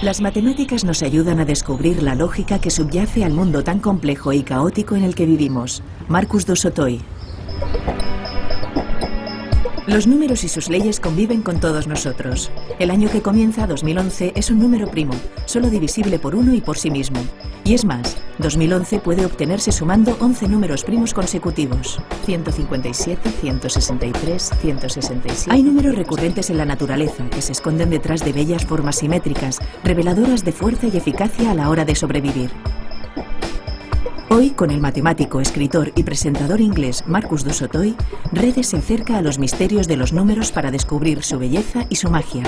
Las matemáticas nos ayudan a descubrir la lógica que subyace al mundo tan complejo y caótico en el que vivimos. Marcus du Sautoy. Los números y sus leyes conviven con todos nosotros. El año que comienza, 2011, es un número primo, solo divisible por 1 y por sí mismo. Y es más, 2011 puede obtenerse sumando 11 números primos consecutivos. 157, 163, 167... Hay números recurrentes en la naturaleza que se esconden detrás de bellas formas simétricas, reveladoras de fuerza y eficacia a la hora de sobrevivir. Hoy, con el matemático, escritor y presentador inglés Marcus du Sautoy, Redes se acerca a los misterios de los números para descubrir su belleza y su magia.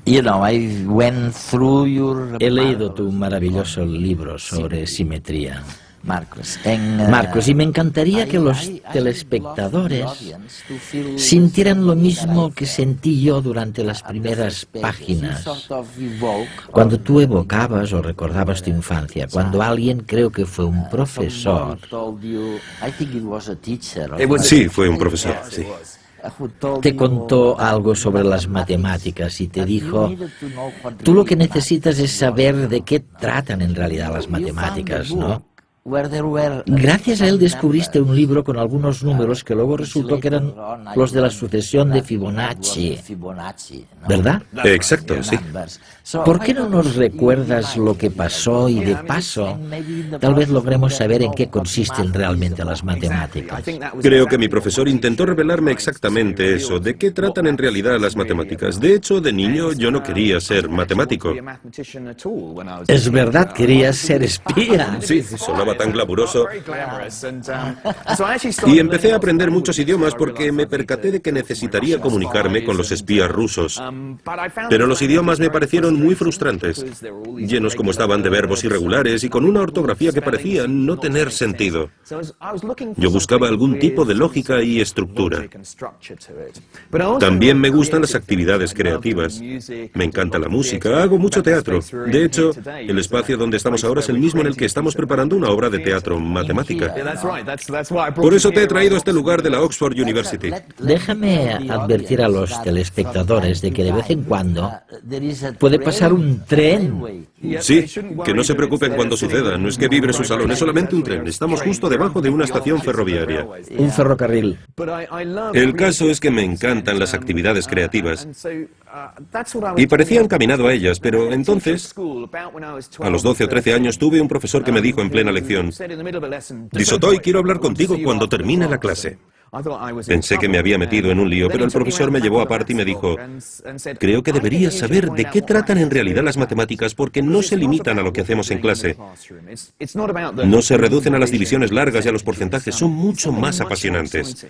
He leído tu maravilloso libro sobre simetría, Marcus, y me encantaría que los telespectadores sintieran lo mismo que sentí yo durante las primeras páginas, cuando tú evocabas o recordabas tu infancia, cuando alguien, creo que fue un profesor. Sí, fue un profesor, sí. Te contó algo sobre las matemáticas y te dijo, tú lo que necesitas es saber de qué tratan en realidad las matemáticas, ¿no? Gracias a él descubriste un libro con algunos números que luego resultó que eran los de la sucesión de Fibonacci, ¿verdad? Exacto, sí. ¿Por qué no nos recuerdas lo que pasó y de paso tal vez logremos saber en qué consisten realmente las matemáticas? Creo que mi profesor intentó revelarme exactamente eso, de qué tratan en realidad las matemáticas. De hecho, de niño yo no quería ser matemático. Es verdad, querías ser espía. Sí, sonaba tan glamuroso. Y empecé a aprender muchos idiomas porque me percaté de que necesitaría comunicarme con los espías rusos. Pero los idiomas me parecieron muy frustrantes, llenos como estaban de verbos irregulares y con una ortografía que parecía no tener sentido. Yo buscaba algún tipo de lógica y estructura. También me gustan las actividades creativas. Me encanta la música, hago mucho teatro. De hecho, el espacio donde estamos ahora es el mismo en el que estamos preparando una obra de teatro matemática. Por eso te he traído a este lugar de la Oxford University. Déjame advertir a los telespectadores de que de vez en cuando puede pasar un tren. Sí, que no se preocupen cuando suceda. No es que vibre su salón, es solamente un tren. Estamos justo debajo de una estación ferroviaria. Un ferrocarril. El caso es que me encantan las actividades creativas. Y parecía encaminado a ellas, pero entonces, a los 12 o 13 años, tuve un profesor que me dijo en plena lección: Du Sautoy, quiero hablar contigo cuando termine la clase. Pensé que me había metido en un lío, pero el profesor me llevó aparte y me dijo: creo que deberías saber de qué tratan en realidad las matemáticas porque no se limitan a lo que hacemos en clase. No se reducen a las divisiones largas y a los porcentajes, son mucho más apasionantes.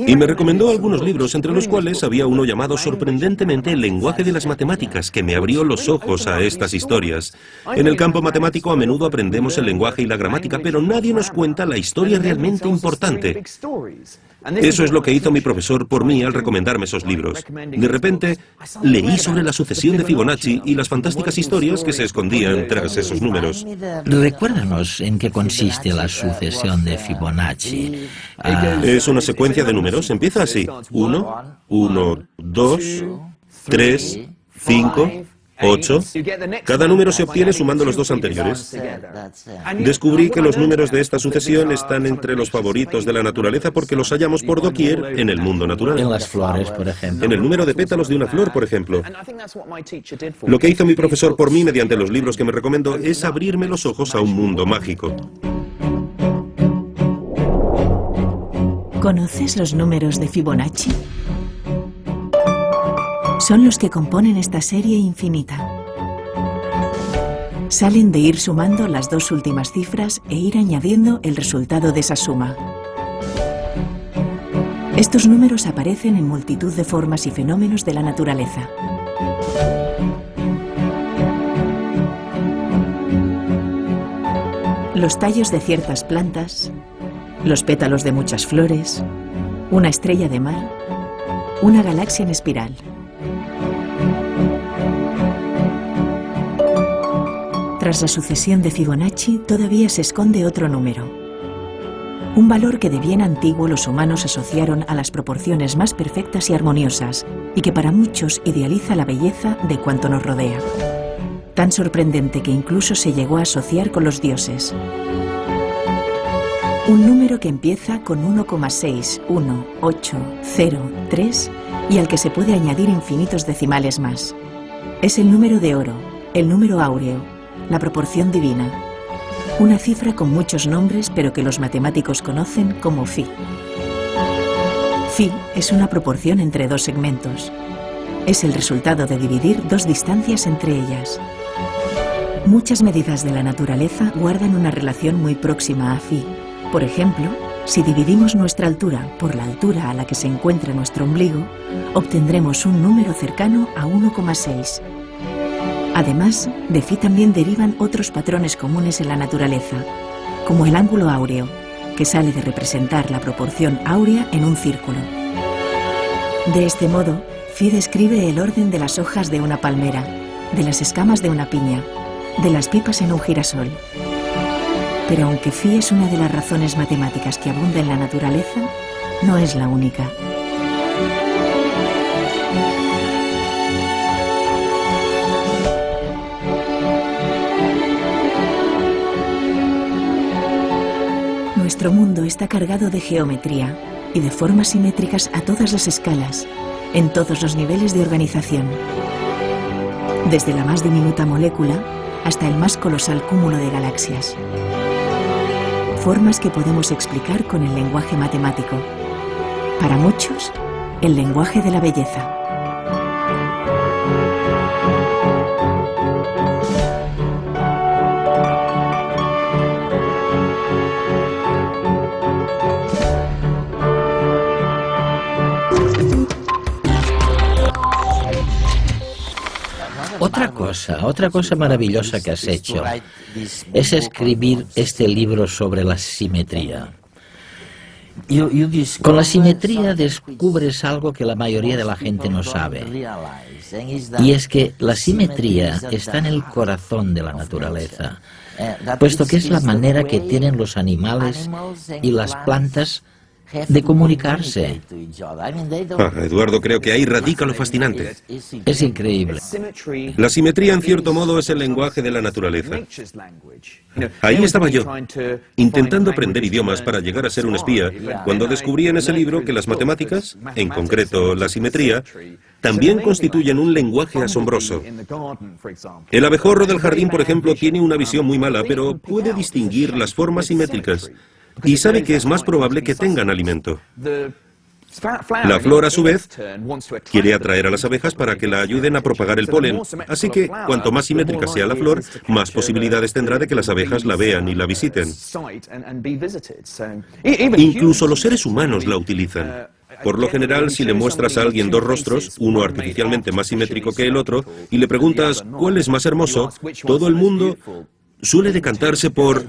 Y me recomendó algunos libros, entre los cuales había uno llamado sorprendentemente El lenguaje de las matemáticas, que me abrió los ojos a estas historias. En el campo matemático a menudo aprendemos el lenguaje y la gramática, pero nadie nos cuenta la historia realmente importante. Eso es lo que hizo mi profesor por mí al recomendarme esos libros. De repente, leí sobre la sucesión de Fibonacci y las fantásticas historias que se escondían tras esos números. Recuérdanos en qué consiste la sucesión de Fibonacci. Es una secuencia de números. Empieza así: 1, 1, 2, 3, 5, 8. Cada número se obtiene sumando los dos anteriores. Descubrí que los números de esta sucesión están entre los favoritos de la naturaleza porque los hallamos por doquier en el mundo natural. En las flores, por ejemplo. En el número de pétalos de una flor, por ejemplo. Lo que hizo mi profesor por mí mediante los libros que me recomendó es abrirme los ojos a un mundo mágico. ¿Conoces los números de Fibonacci? Son los que componen esta serie infinita. Salen de ir sumando las dos últimas cifras e ir añadiendo el resultado de esa suma. Estos números aparecen en multitud de formas y fenómenos de la naturaleza. los tallos de ciertas plantas, los pétalos de muchas flores, una estrella de mar, una galaxia en espiral. Tras la sucesión de Fibonacci todavía se esconde otro número. Un valor que de bien antiguo los humanos asociaron a las proporciones más perfectas y armoniosas, y que para muchos idealiza la belleza de cuanto nos rodea. Tan sorprendente que incluso se llegó a asociar con los dioses. Un número que empieza con 1,61803 y al que se puede añadir infinitos decimales más. Es el número de oro, el número áureo, la proporción divina. Una cifra con muchos nombres, pero que los matemáticos conocen como Phi. Phi es una proporción entre dos segmentos. Es el resultado de dividir dos distancias entre ellas. Muchas medidas de la naturaleza guardan una relación muy próxima a Phi. Por ejemplo, si dividimos nuestra altura por la altura a la que se encuentra nuestro ombligo, obtendremos un número cercano a 1,6. Además, de Phi también derivan otros patrones comunes en la naturaleza, como el ángulo áureo, que sale de representar la proporción áurea en un círculo. De este modo, Phi describe el orden de las hojas de una palmera, de las escamas de una piña, de las pipas en un girasol. Pero aunque Phi es una de las razones matemáticas que abunda en la naturaleza, no es la única. Nuestro mundo está cargado de geometría y de formas simétricas a todas las escalas, en todos los niveles de organización. Desde la más diminuta molécula hasta el más colosal cúmulo de galaxias. Formas que podemos explicar con el lenguaje matemático. Para muchos, el lenguaje de la belleza. Otra cosa maravillosa que has hecho es escribir este libro sobre la simetría. Con la simetría descubres algo que la mayoría de la gente no sabe, y es que la simetría está en el corazón de la naturaleza, puesto que es la manera que tienen los animales y las plantas de comunicarse. Eduardo, creo que ahí radica lo fascinante. Es increíble. La simetría, en cierto modo, es el lenguaje de la naturaleza. Ahí estaba yo, intentando aprender idiomas para llegar a ser un espía, cuando descubrí en ese libro que las matemáticas, en concreto la simetría, también constituyen un lenguaje asombroso. El abejorro del jardín, por ejemplo, tiene una visión muy mala, pero puede distinguir las formas simétricas y sabe que es más probable que tengan alimento. La flor, a su vez, quiere atraer a las abejas para que la ayuden a propagar el polen, así que cuanto más simétrica sea la flor, más posibilidades tendrá de que las abejas la vean y la visiten. Incluso los seres humanos la utilizan. Por lo general, si le muestras a alguien dos rostros, uno artificialmente más simétrico que el otro, y le preguntas cuál es más hermoso, todo el mundo suele decantarse por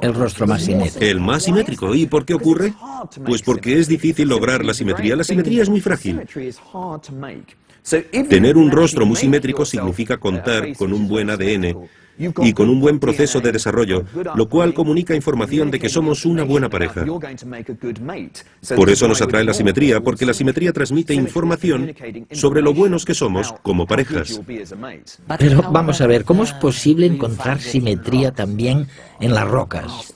el rostro más simétrico. El más simétrico. ¿Y por qué ocurre? Pues porque es difícil lograr la simetría. La simetría es muy frágil. Tener un rostro muy simétrico significa contar con un buen ADN y con un buen proceso de desarrollo, lo cual comunica información de que somos una buena pareja. Por eso nos atrae la simetría, porque la simetría transmite información sobre lo buenos que somos como parejas. Pero vamos a ver, ¿cómo es posible encontrar simetría también en las rocas?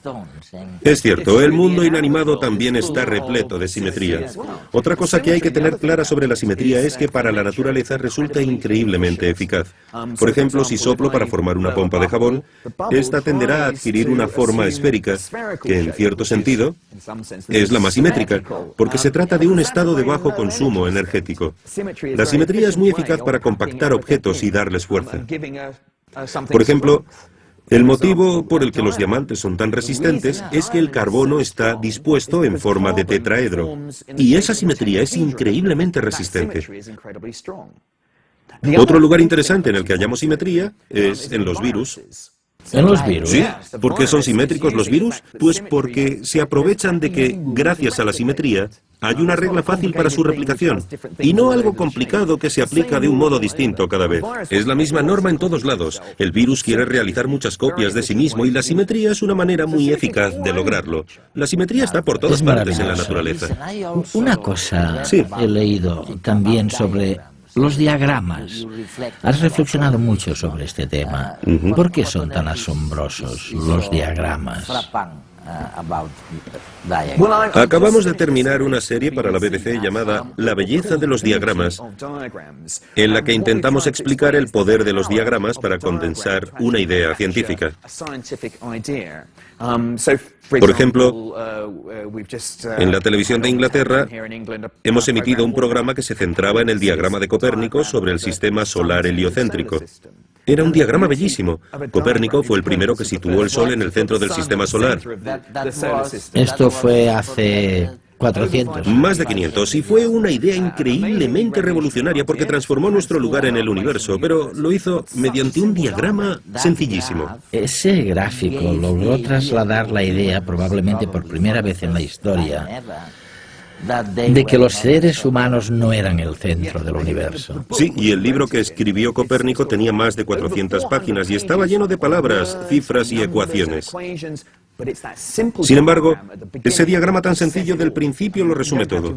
Es cierto, el mundo inanimado también está repleto de simetría. Otra cosa que hay que tener clara sobre la simetría es que para la naturaleza resulta increíblemente eficaz. Por ejemplo, si soplo para formar una pompa de jabón, esta tenderá a adquirir una forma esférica, que en cierto sentido es la más simétrica, porque se trata de un estado de bajo consumo energético. La simetría es muy eficaz para compactar objetos y darles fuerza. Por ejemplo, el motivo por el que los diamantes son tan resistentes es que el carbono está dispuesto en forma de tetraedro, y esa simetría es increíblemente resistente. Otro lugar interesante en el que hallamos simetría es en los virus. ¿En los virus? Sí. ¿Por qué son simétricos los virus? Pues porque se aprovechan de que, gracias a la simetría, hay una regla fácil para su replicación, y no algo complicado que se aplica de un modo distinto cada vez. Es la misma norma en todos lados. El virus quiere realizar muchas copias de sí mismo y la simetría es una manera muy eficaz de lograrlo. La simetría está por todas partes en la naturaleza. Una cosa he leído también sobre los diagramas. Has reflexionado mucho sobre este tema. ¿Por qué son tan asombrosos los diagramas? Acabamos de terminar una serie para la BBC llamada La belleza de los diagramas, en la que intentamos explicar el poder de los diagramas para condensar una idea científica. Por ejemplo, en la televisión de Inglaterra hemos emitido un programa que se centraba en el diagrama de Copérnico sobre el sistema solar heliocéntrico. Era un diagrama bellísimo. Copérnico fue el primero que situó el Sol en el centro del sistema solar. Esto fue hace 400. Más de 500, y fue una idea increíblemente revolucionaria porque transformó nuestro lugar en el universo, pero lo hizo mediante un diagrama sencillísimo. Ese gráfico logró trasladar la idea, probablemente por primera vez en la historia, de que los seres humanos no eran el centro del universo. Sí, y el libro que escribió Copérnico tenía más de 400 páginas y estaba lleno de palabras, cifras y ecuaciones. Sin embargo, ese diagrama tan sencillo del principio lo resume todo.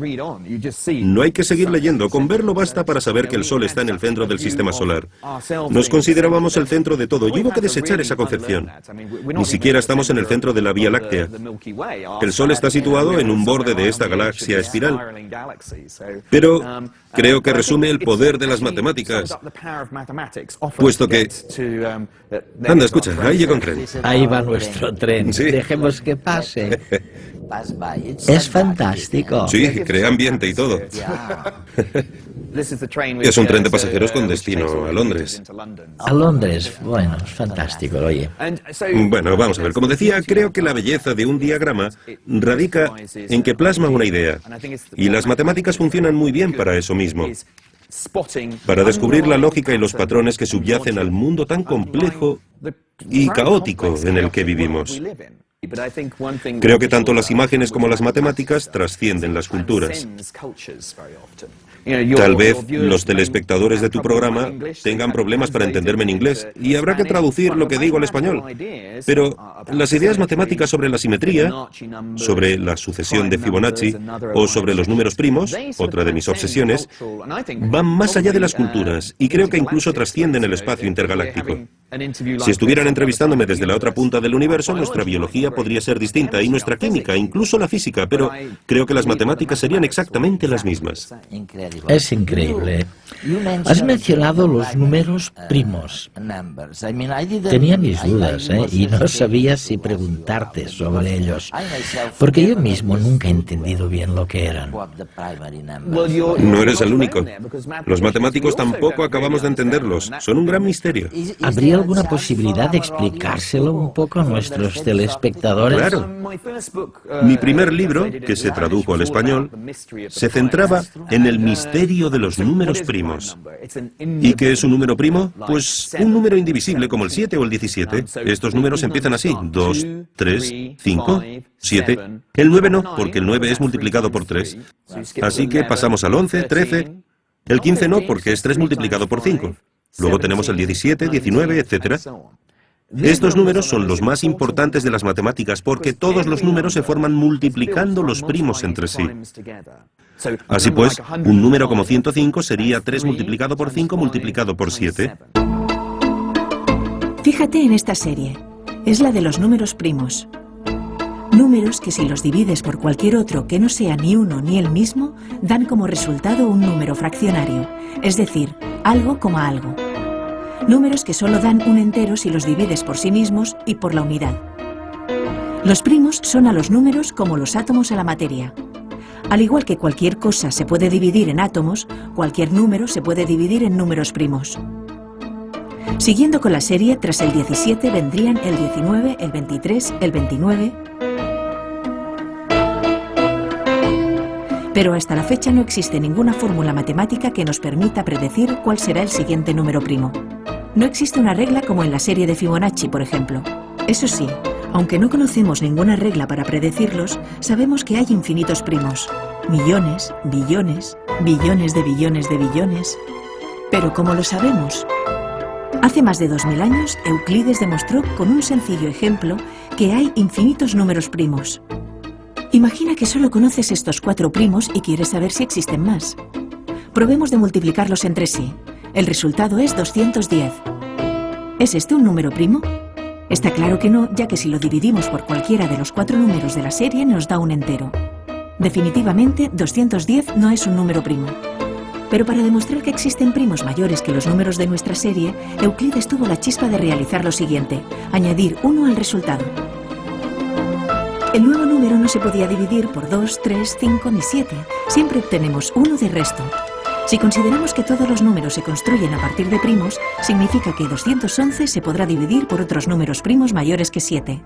No hay que seguir leyendo, con verlo basta para saber que el Sol está en el centro del sistema solar. Nos considerábamos el centro de todo y hubo que desechar esa concepción. Ni siquiera estamos en el centro de la Vía Láctea. El Sol está situado en un borde de esta galaxia espiral. Pero creo que resume el poder de las matemáticas, puesto que... Anda, escucha, ahí llega un tren. Ahí va nuestro tren. Sí. Dejemos que pase. Es fantástico. Sí, crea ambiente y todo. Es un tren de pasajeros con destino a Londres. A Londres, bueno, es fantástico, oye. Bueno, vamos a ver. Como decía, creo que la belleza de un diagrama radica en que plasma una idea. Y las matemáticas funcionan muy bien para eso mismo. Para descubrir la lógica y los patrones que subyacen al mundo tan complejo y caótico en el que vivimos. Creo que tanto las imágenes como las matemáticas trascienden las culturas. Tal vez los telespectadores de tu programa tengan problemas para entenderme en inglés y habrá que traducir lo que digo al español. Pero las ideas matemáticas sobre la simetría, sobre la sucesión de Fibonacci o sobre los números primos, otra de mis obsesiones, van más allá de las culturas y creo que incluso trascienden el espacio intergaláctico. Si estuvieran entrevistándome desde la otra punta del universo, nuestra biología podría ser distinta y nuestra química, incluso la física, pero creo que las matemáticas serían exactamente las mismas. Es increíble. Has mencionado los números primos. Tenía mis dudas, y no sabía si preguntarte sobre ellos, porque yo mismo nunca he entendido bien lo que eran. No eres el único. Los matemáticos tampoco acabamos de entenderlos. Son un gran misterio. ¿Habría alguna posibilidad de explicárselo un poco a nuestros telespectadores? Claro. Mi primer libro, que se tradujo al español, se centraba en el misterio de los números primos. ¿Y qué es un número primo? Pues un número indivisible como el 7 o el 17. Estos números empiezan así: 2, 3, 5, 7. El 9 no, porque el 9 es multiplicado por 3. Así que pasamos al 11, 13. El 15 no, porque es 3 multiplicado por 5. Luego tenemos el 17, 19, etc. Estos números son los más importantes de las matemáticas porque todos los números se forman multiplicando los primos entre sí. Así pues, un número como 105 sería 3 multiplicado por 5 multiplicado por 7. Fíjate en esta serie. Es la de los números primos. Números que si los divides por cualquier otro que no sea ni uno ni el mismo, dan como resultado un número fraccionario, es decir, algo coma algo. Números que solo dan un entero si los divides por sí mismos y por la unidad. Los primos son a los números como los átomos a la materia. Al igual que cualquier cosa se puede dividir en átomos, cualquier número se puede dividir en números primos. Siguiendo con la serie, tras el 17 vendrían el 19, el 23, el 29... Pero hasta la fecha no existe ninguna fórmula matemática que nos permita predecir cuál será el siguiente número primo. No existe una regla como en la serie de Fibonacci, por ejemplo. Eso sí, aunque no conocemos ninguna regla para predecirlos, sabemos que hay infinitos primos. Millones, billones, billones de billones de billones. ¿Pero cómo lo sabemos? Hace más de 2000 años, Euclides demostró con un sencillo ejemplo que hay infinitos números primos. Imagina que solo conoces estos 4 primos y quieres saber si existen más. Probemos de multiplicarlos entre sí. El resultado es 210. ¿Es este un número primo? Está claro que no, ya que si lo dividimos por cualquiera de los 4 números de la serie nos da un entero. Definitivamente, 210 no es un número primo. Pero para demostrar que existen primos mayores que los números de nuestra serie, Euclides tuvo la chispa de realizar lo siguiente: añadir 1 al resultado. El nuevo número no se podía dividir por 2, 3, 5 ni 7. Siempre obtenemos 1 de resto. Si consideramos que todos los números se construyen a partir de primos, significa que 211 se podrá dividir por otros números primos mayores que 7.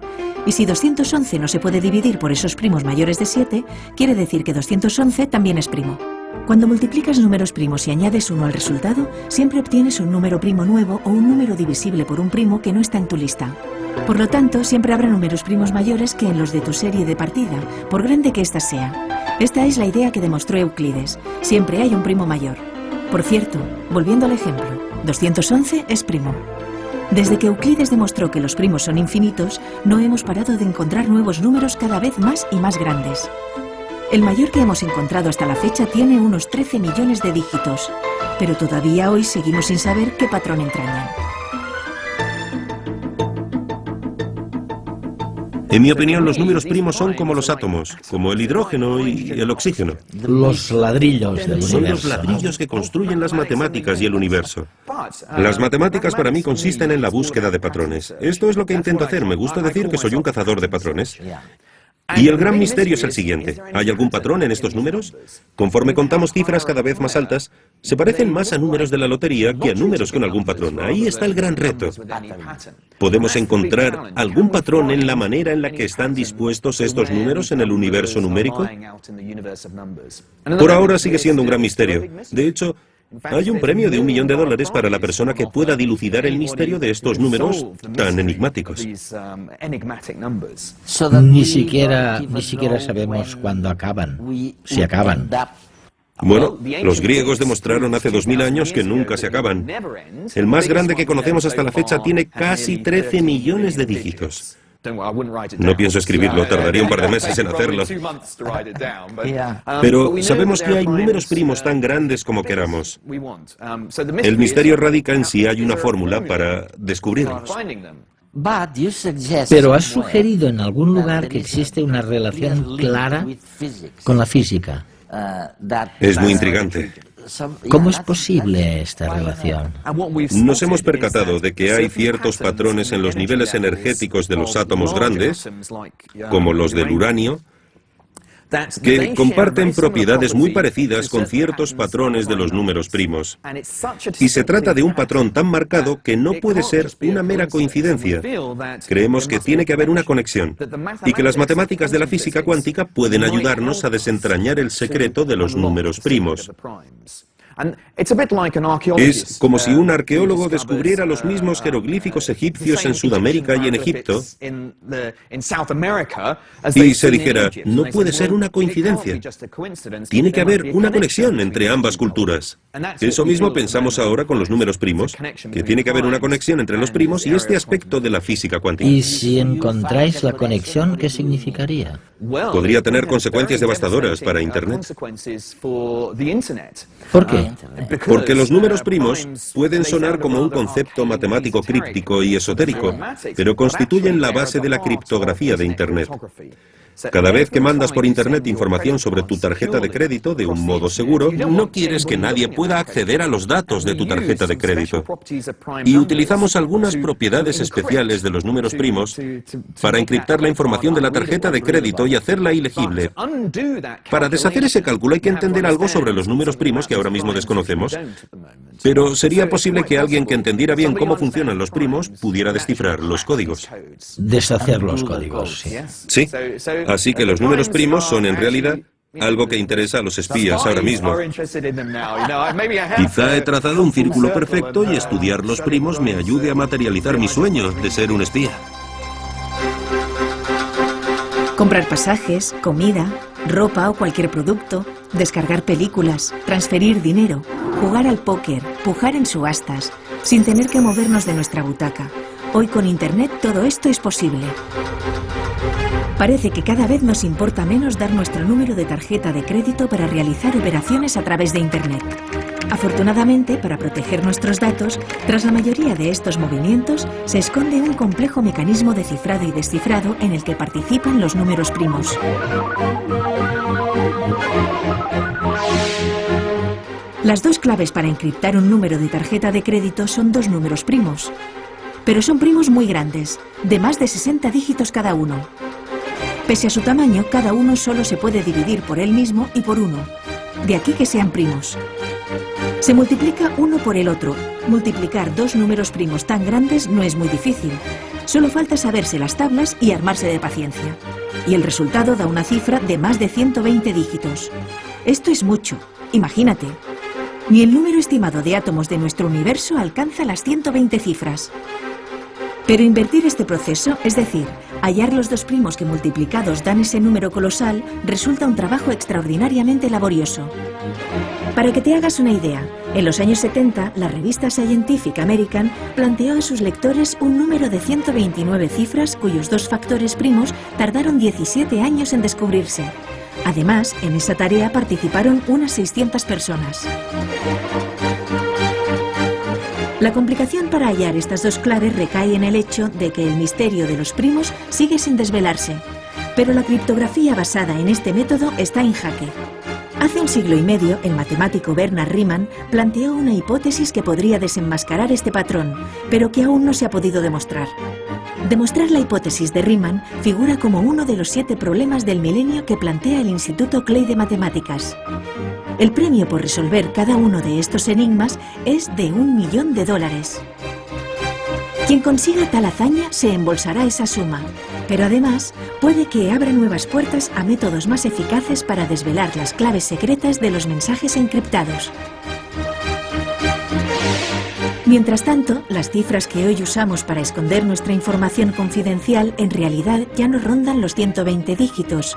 Y si 211 no se puede dividir por esos primos mayores de 7, quiere decir que 211 también es primo. Cuando multiplicas números primos y añades 1 al resultado, siempre obtienes un número primo nuevo o un número divisible por un primo que no está en tu lista. Por lo tanto, siempre habrá números primos mayores que en los de tu serie de partida, por grande que ésta sea. Esta es la idea que demostró Euclides. Siempre hay un primo mayor. Por cierto, volviendo al ejemplo, 211 es primo. Desde que Euclides demostró que los primos son infinitos, no hemos parado de encontrar nuevos números cada vez más y más grandes. El mayor que hemos encontrado hasta la fecha tiene unos 13 millones de dígitos, pero todavía hoy seguimos sin saber qué patrón entrañan. En mi opinión, los números primos son como los átomos, como el hidrógeno y el oxígeno. Los ladrillos del Son los universo. ladrillos que construyen las matemáticas y el universo. Las matemáticas para mí consisten en la búsqueda de patrones. Esto es lo que intento hacer. Me gusta decir que soy un cazador de patrones. Y el gran misterio es el siguiente. ¿Hay algún patrón en estos números? Conforme contamos cifras cada vez más altas, se parecen más a números de la lotería que a números con algún patrón. Ahí está el gran reto. ¿Podemos encontrar algún patrón en la manera en la que están dispuestos estos números en el universo numérico? Por ahora sigue siendo un gran misterio. De hecho, hay un premio de $1 millón para la persona que pueda dilucidar el misterio de estos números tan enigmáticos. Ni siquiera sabemos cuándo acaban, si acaban. Bueno, los griegos demostraron hace 2000 años que nunca se acaban. El más grande que conocemos hasta la fecha tiene casi 13 millones de dígitos. No pienso escribirlo, tardaría un par de meses en hacerlo. Pero sabemos que hay números primos tan grandes como queramos. El misterio radica en si hay una fórmula para descubrirlos. Pero has sugerido en algún lugar que existe una relación clara con la física. Es muy intrigante. ¿Cómo es posible esta relación? Nos hemos percatado de que hay ciertos patrones en los niveles energéticos de los átomos grandes, como los del uranio, que comparten propiedades muy parecidas con ciertos patrones de los números primos. Y se trata de un patrón tan marcado que no puede ser una mera coincidencia. Creemos que tiene que haber una conexión, y que las matemáticas de la física cuántica pueden ayudarnos a desentrañar el secreto de los números primos. Es como si un arqueólogo descubriera los mismos jeroglíficos egipcios en Sudamérica y en Egipto y se dijera, no puede ser una coincidencia. Tiene que haber una conexión entre ambas culturas. Eso mismo pensamos ahora con los números primos, que tiene que haber una conexión entre los primos y este aspecto de la física cuántica. Y si encontráis la conexión, ¿qué significaría? Podría tener consecuencias devastadoras para Internet. ¿Por qué? Porque los números primos pueden sonar como un concepto matemático críptico y esotérico, pero constituyen la base de la criptografía de Internet. Cada vez que mandas por Internet información sobre tu tarjeta de crédito de un modo seguro, no quieres que nadie pueda acceder a los datos de tu tarjeta de crédito. Y utilizamos algunas propiedades especiales de los números primos para encriptar la información de la tarjeta de crédito y hacerla ilegible. Para deshacer ese cálculo hay que entender algo sobre los números primos que ahora mismo desconocemos, pero sería posible que alguien que entendiera bien cómo funcionan los primos pudiera descifrar los códigos. Deshacer los códigos, sí. Sí. Así que los números primos son en realidad algo que interesa a los espías ahora mismo. Quizá he trazado un círculo perfecto y estudiar los primos me ayude a materializar mi sueño de ser un espía. Comprar pasajes, comida, ropa o cualquier producto, descargar películas, transferir dinero, jugar al póker, pujar en subastas, sin tener que movernos de nuestra butaca. Hoy con Internet todo esto es posible. Parece que cada vez nos importa menos dar nuestro número de tarjeta de crédito para realizar operaciones a través de Internet. Afortunadamente, para proteger nuestros datos, tras la mayoría de estos movimientos se esconde un complejo mecanismo de cifrado y descifrado en el que participan los números primos. Las dos claves para encriptar un número de tarjeta de crédito son dos números primos. Pero son primos muy grandes, de más de 60 dígitos cada uno. Pese a su tamaño, cada uno solo se puede dividir por él mismo y por uno. De aquí que sean primos. Se multiplica uno por el otro. Multiplicar dos números primos tan grandes no es muy difícil. Solo falta saberse las tablas y armarse de paciencia. Y el resultado da una cifra de más de 120 dígitos. Esto es mucho. Imagínate. Ni el número estimado de átomos de nuestro universo alcanza las 120 cifras. Pero invertir este proceso, es decir, hallar los dos primos que multiplicados dan ese número colosal, resulta un trabajo extraordinariamente laborioso. Para que te hagas una idea, en los años 70, la revista Scientific American planteó a sus lectores un número de 129 cifras cuyos dos factores primos tardaron 17 años en descubrirse. Además, en esa tarea participaron unas 600 personas. La complicación para hallar estas dos claves recae en el hecho de que el misterio de los primos sigue sin desvelarse, pero la criptografía basada en este método está en jaque. Hace un siglo y medio, el matemático Bernard Riemann planteó una hipótesis que podría desenmascarar este patrón, pero que aún no se ha podido demostrar. Demostrar la hipótesis de Riemann figura como uno de los 7 problemas del milenio que plantea el Instituto Clay de Matemáticas. El premio por resolver cada uno de estos enigmas es de $1.000.000. Quien consiga tal hazaña se embolsará esa suma, pero además puede que abra nuevas puertas a métodos más eficaces para desvelar las claves secretas de los mensajes encriptados. Mientras tanto, las cifras que hoy usamos para esconder nuestra información confidencial en realidad ya no rondan los 120 dígitos,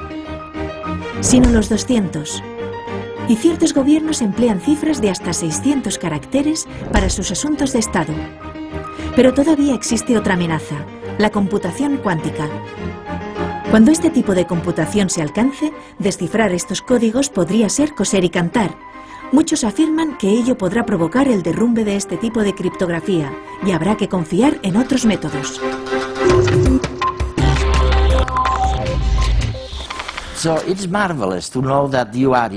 sino los 200. Y ciertos gobiernos emplean cifras de hasta 600 caracteres para sus asuntos de Estado. Pero todavía existe otra amenaza, la computación cuántica. Cuando este tipo de computación se alcance, descifrar estos códigos podría ser coser y cantar. Muchos afirman que ello podrá provocar el derrumbe de este tipo de criptografía y habrá que confiar en otros métodos.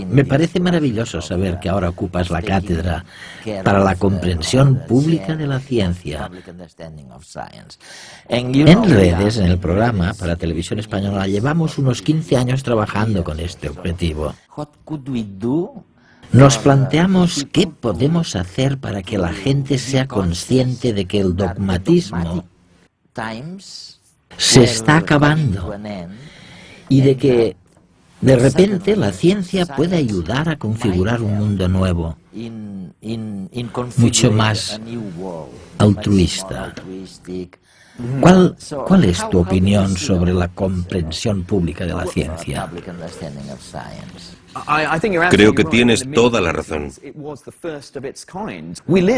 Me parece maravilloso saber que ahora ocupas la cátedra para la comprensión pública de la ciencia. En redes, en el programa para Televisión Española, llevamos unos 15 años trabajando con este objetivo. Nos planteamos qué podemos hacer para que la gente sea consciente de que el dogmatismo se está acabando y de que de repente la ciencia puede ayudar a configurar un mundo nuevo, mucho más altruista. ¿Cuál es tu opinión sobre la comprensión pública de la ciencia? Creo que tienes toda la razón.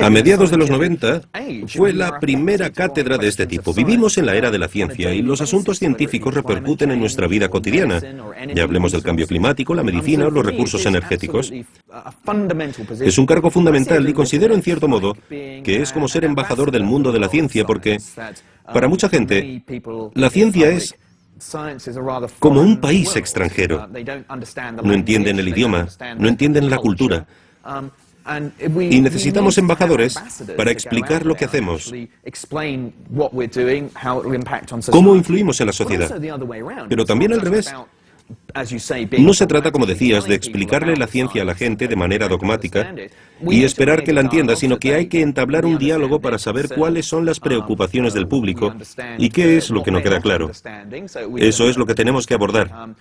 A mediados de los 90 fue la primera cátedra de este tipo. Vivimos en la era de la ciencia y los asuntos científicos repercuten en nuestra vida cotidiana. Ya hablemos del cambio climático, la medicina o los recursos energéticos. Es un cargo fundamental y considero en cierto modo que es como ser embajador del mundo de la ciencia porque, para mucha gente, la ciencia es como un país extranjero. No entienden el idioma, no entienden la cultura. Y necesitamos embajadores para explicar lo que hacemos, cómo influimos en la sociedad. Pero también al revés. No se trata, como decías, de explicarle la ciencia a la gente de manera dogmática y esperar que la entienda, sino que hay que entablar un diálogo para saber cuáles son las preocupaciones del público y qué es lo que no queda claro. Eso es lo que tenemos que abordar.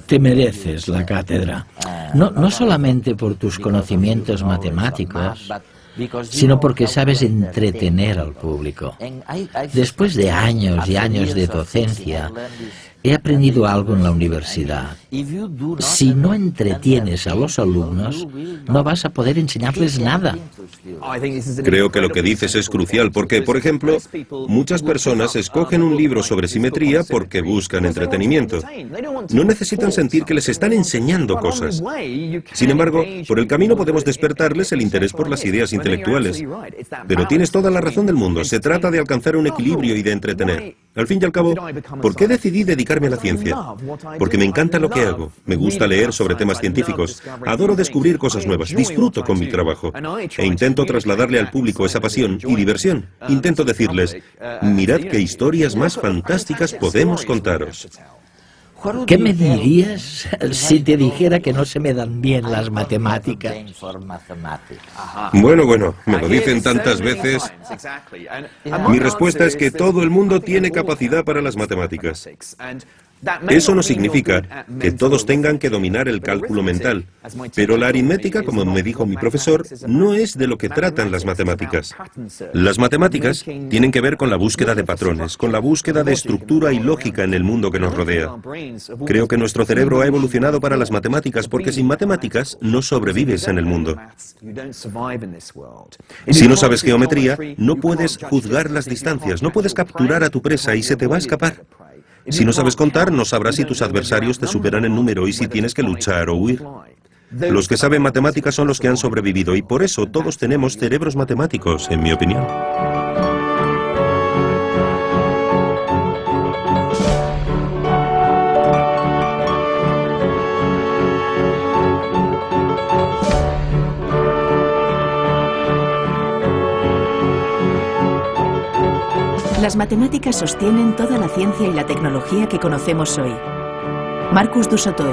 Te mereces la cátedra, no solamente por tus conocimientos matemáticos, sino porque sabes entretener al público. Después de años y años de docencia, he aprendido algo en la universidad. Si no entretienes a los alumnos, no vas a poder enseñarles nada. Creo que lo que dices es crucial porque, por ejemplo, muchas personas escogen un libro sobre simetría porque buscan entretenimiento. No necesitan sentir que les están enseñando cosas. Sin embargo, por el camino podemos despertarles el interés por las ideas intelectuales. Pero tienes toda la razón del mundo. Se trata de alcanzar un equilibrio y de entretener. Al fin y al cabo, ¿por qué decidí dedicarme a la ciencia? Porque me encanta lo que hago. Me gusta leer sobre temas científicos. Adoro descubrir cosas nuevas. Disfruto con mi trabajo. E intento trasladarle al público esa pasión y diversión. Intento decirles, mirad qué historias más fantásticas podemos contaros. ¿Qué me dirías si te dijera que no se me dan bien las matemáticas? Bueno, me lo dicen tantas veces. Mi respuesta es que todo el mundo tiene capacidad para las matemáticas. Eso no significa que todos tengan que dominar el cálculo mental, pero la aritmética, como me dijo mi profesor, no es de lo que tratan las matemáticas. Las matemáticas tienen que ver con la búsqueda de patrones, con la búsqueda de estructura y lógica en el mundo que nos rodea. Creo que nuestro cerebro ha evolucionado para las matemáticas porque sin matemáticas no sobrevives en el mundo. Si no sabes geometría, no puedes juzgar las distancias, no puedes capturar a tu presa y se te va a escapar. Si no sabes contar, no sabrás si tus adversarios te superan en número y si tienes que luchar o huir. Los que saben matemáticas son los que han sobrevivido y por eso todos tenemos cerebros matemáticos, en mi opinión. Las matemáticas sostienen toda la ciencia y la tecnología que conocemos hoy. Marcus du Sautoy.